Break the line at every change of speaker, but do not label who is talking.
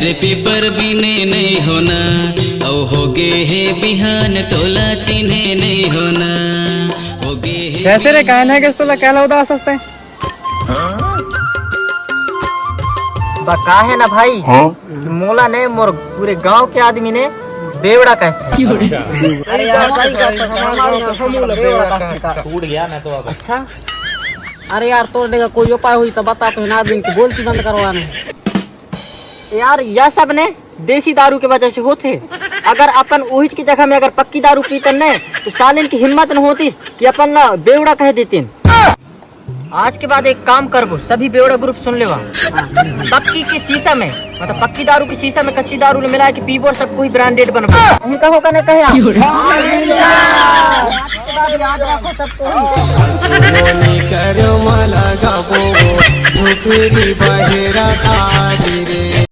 रे पेपर बिने नहीं होना, औ होगे हे बिहान तोला चिन्हे नहीं होना, होगे हे
कैसे रे कान है किस तोला कहला उदास हंसते
बका है ना भाई कि मोला ने मोर पूरे गांव के आदमी ने बेवड़ा कहते हैं। अरे यार सही कहता हमारे यहाँ समूला बेवड़ा कहता है।
टूट गया मैं तो अब।
अच्छा अरे यार तोड़ने का कोई उपाय हुई तो बता, तो ना आदमी की बोलती बंद करवाने यार। यह सब ने देसी दारू के वजह से होते। अगर अपन ओहिच की जगह में अगर पक्की दारू पीते न तो सालिन की हिम्मत न होती कि अपन ना बेवड़ा कह देते। आज के बाद एक काम करबो, सभी बेवड़ा ग्रुप सुन लेवा। पक्की के शीशा में मतलब पक्की दारू की शीशा में कच्ची दारू मिला के पीबो और सबको ही ब्रांडेड बनबो। उनका होगा ना कहे याद रखो सबको
करो मला गाबो झुकरी बहेरा काजी रे।